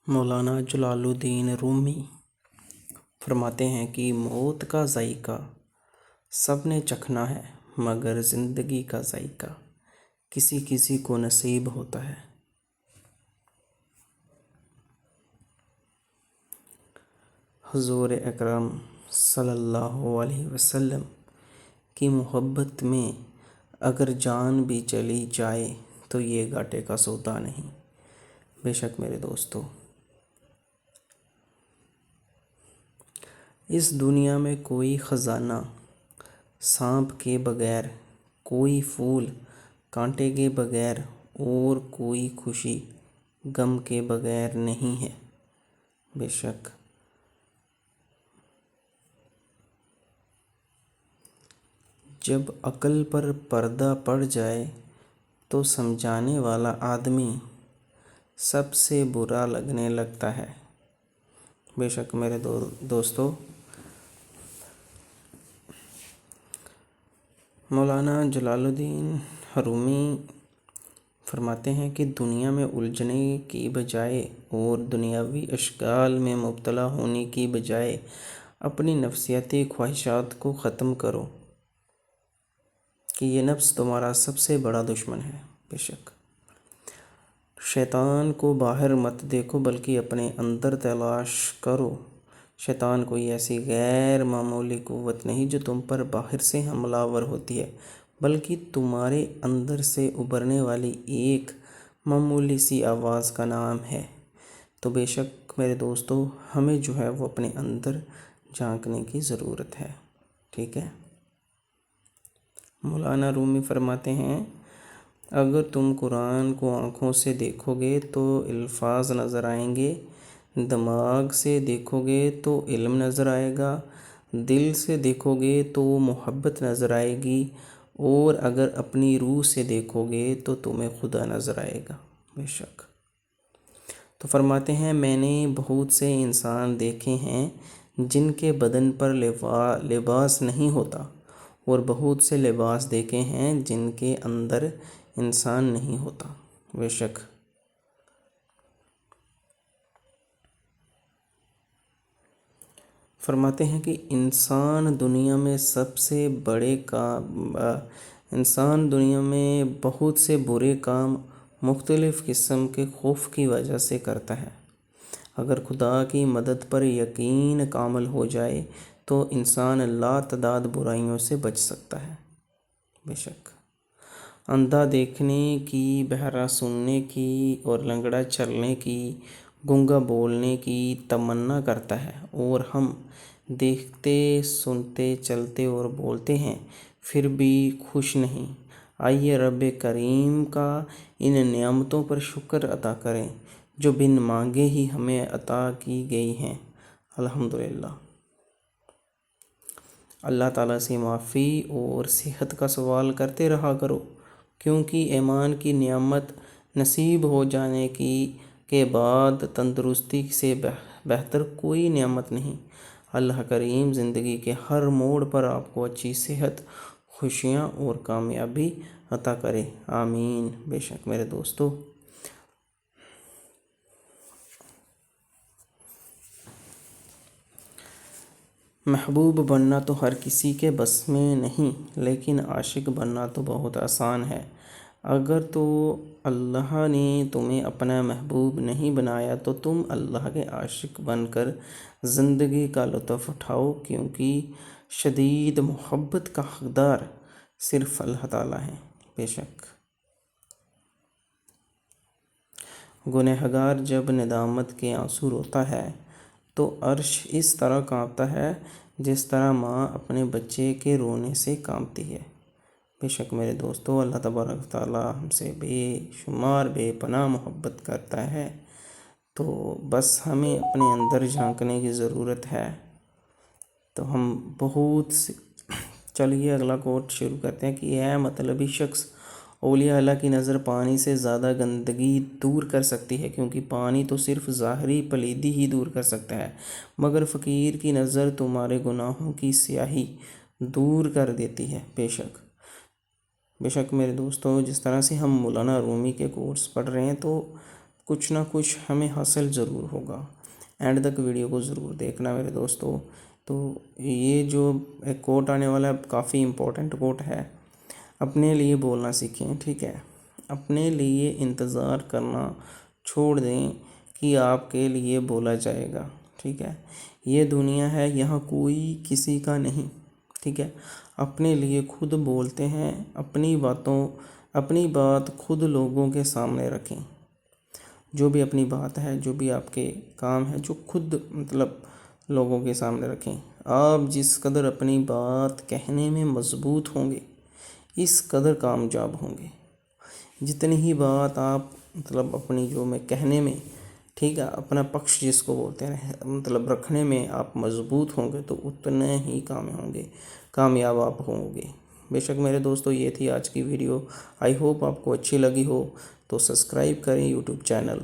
مولانا جلال الدین رومی فرماتے ہیں کہ موت کا ذائقہ سب نے چکھنا ہے، مگر زندگی کا ذائقہ کسی کسی کو نصیب ہوتا ہے۔ حضور اکرم صلی اللہ علیہ وسلم کی محبت میں اگر جان بھی چلی جائے تو یہ گھاٹے کا سودا نہیں۔ بے شک میرے دوستو، اس دنیا میں کوئی خزانہ سانپ کے بغیر، کوئی پھول کانٹے کے بغیر اور کوئی خوشی غم کے بغیر نہیں ہے۔ بے شک جب عقل پر پردہ پڑ جائے تو سمجھانے والا آدمی سب سے برا لگنے لگتا ہے۔ بے شک میرے دوستو، مولانا جلال الدین رومی فرماتے ہیں کہ دنیا میں الجھنے کی بجائے اور دنیاوی اشغال میں مبتلا ہونے کی بجائے اپنی نفسیاتی خواہشات کو ختم کرو کہ یہ نفس تمہارا سب سے بڑا دشمن ہے۔ بے شک شیطان کو باہر مت دیکھو بلکہ اپنے اندر تلاش کرو۔ شیطان کوئی ایسی غیر معمولی قوت نہیں جو تم پر باہر سے حملہ آور ہوتی ہے، بلکہ تمہارے اندر سے ابھرنے والی ایک معمولی سی آواز کا نام ہے۔ تو بے شک میرے دوستو، ہمیں جو ہے وہ اپنے اندر جھانکنے کی ضرورت ہے۔ ٹھیک ہے، مولانا رومی فرماتے ہیں، اگر تم قرآن کو آنکھوں سے دیکھو گے تو الفاظ نظر آئیں گے، دماغ سے دیکھو گے تو علم نظر آئے گا، دل سے دیکھو گے تو محبت نظر آئے گی، اور اگر اپنی روح سے دیکھو گے تو تمہیں خدا نظر آئے گا۔ بے شک تو فرماتے ہیں، میں نے بہت سے انسان دیکھے ہیں جن کے بدن پر لباس نہیں ہوتا، اور بہت سے لباس دیکھے ہیں جن کے اندر انسان نہیں ہوتا۔ بے شک فرماتے ہیں کہ انسان دنیا میں بہت سے برے کام مختلف قسم کے خوف کی وجہ سے کرتا ہے۔ اگر خدا کی مدد پر یقین کامل ہو جائے تو انسان لاتعداد برائیوں سے بچ سکتا ہے۔ بے شک اندھا دیکھنے کی، بہرا سننے کی اور لنگڑا چلنے کی، گونگا بولنے کی تمنا کرتا ہے، اور ہم دیکھتے، سنتے، چلتے اور بولتے ہیں پھر بھی خوش نہیں۔ آئیے رب کریم کا ان نعمتوں پر شکر ادا کریں جو بن مانگے ہی ہمیں عطا کی گئی ہیں۔ الحمدللہ۔ اللہ تعالیٰ سے معافی اور صحت کا سوال کرتے رہا کرو، کیونکہ ایمان کی نعمت نصیب ہو جانے کے بعد تندرستی سے بہتر کوئی نعمت نہیں۔ اللہ کریم زندگی کے ہر موڑ پر آپ کو اچھی صحت، خوشیاں اور کامیابی عطا کرے، آمین۔ بے شک میرے دوستو، محبوب بننا تو ہر کسی کے بس میں نہیں، لیکن عاشق بننا تو بہت آسان ہے۔ اگر تو اللہ نے تمہیں اپنا محبوب نہیں بنایا تو تم اللہ کے عاشق بن کر زندگی کا لطف اٹھاؤ، کیونکہ شدید محبت کا حقدار صرف اللہ تعالیٰ ہے۔ بے شک گنہگار جب ندامت کے آنسو روتا ہے تو عرش اس طرح کانپتا ہے جس طرح ماں اپنے بچے کے رونے سے کانپتی ہے۔ بے شک میرے دوستو، اللہ تبارک و تعالیٰ ہم سے بے شمار بے پناہ محبت کرتا ہے، تو بس ہمیں اپنے اندر جھانکنے کی ضرورت ہے۔ تو ہم چلیے اگلا کوٹ شروع کرتے ہیں کہ اے مطلبی شخص، اولیاء اللہ کی نظر پانی سے زیادہ گندگی دور کر سکتی ہے، کیونکہ پانی تو صرف ظاہری پلیدی ہی دور کر سکتا ہے، مگر فقیر کی نظر تمہارے گناہوں کی سیاہی دور کر دیتی ہے۔ بے شک میرے دوستو، جس طرح سے ہم مولانا رومی کے کورس پڑھ رہے ہیں تو کچھ نہ کچھ ہمیں حاصل ضرور ہوگا۔ اینڈ تک ویڈیو کو ضرور دیکھنا میرے دوستو۔ تو یہ جو ایک کوٹ آنے والا ہے کافی امپورٹنٹ کوٹ ہے، اپنے لیے بولنا سیکھیں، ٹھیک ہے؟ اپنے لیے انتظار کرنا چھوڑ دیں کہ آپ کے لیے بولا جائے گا، ٹھیک ہے؟ یہ دنیا ہے، یہاں کوئی کسی کا نہیں، ٹھیک ہے؟ اپنے لیے خود بولتے ہیں، اپنی بات خود لوگوں کے سامنے رکھیں۔ جو بھی اپنی بات ہے، جو بھی آپ کے کام ہے، جو خود لوگوں کے سامنے رکھیں۔ آپ جس قدر اپنی بات کہنے میں مضبوط ہوں گے، اس قدر کامیاب ہوں گے۔ جتنی ہی بات آپ اپنی جو میں کہنے میں، ٹھیک ہے، اپنا پکش جس کو بولتے ہیں رکھنے میں آپ مضبوط ہوں گے تو اتنے ہی کامیاب آپ ہوں گے۔ بے شک میرے دوستو، یہ تھی آج کی ویڈیو۔ آئی ہوپ آپ کو اچھی لگی ہو، تو سبسکرائب کریں یوٹیوب چینل۔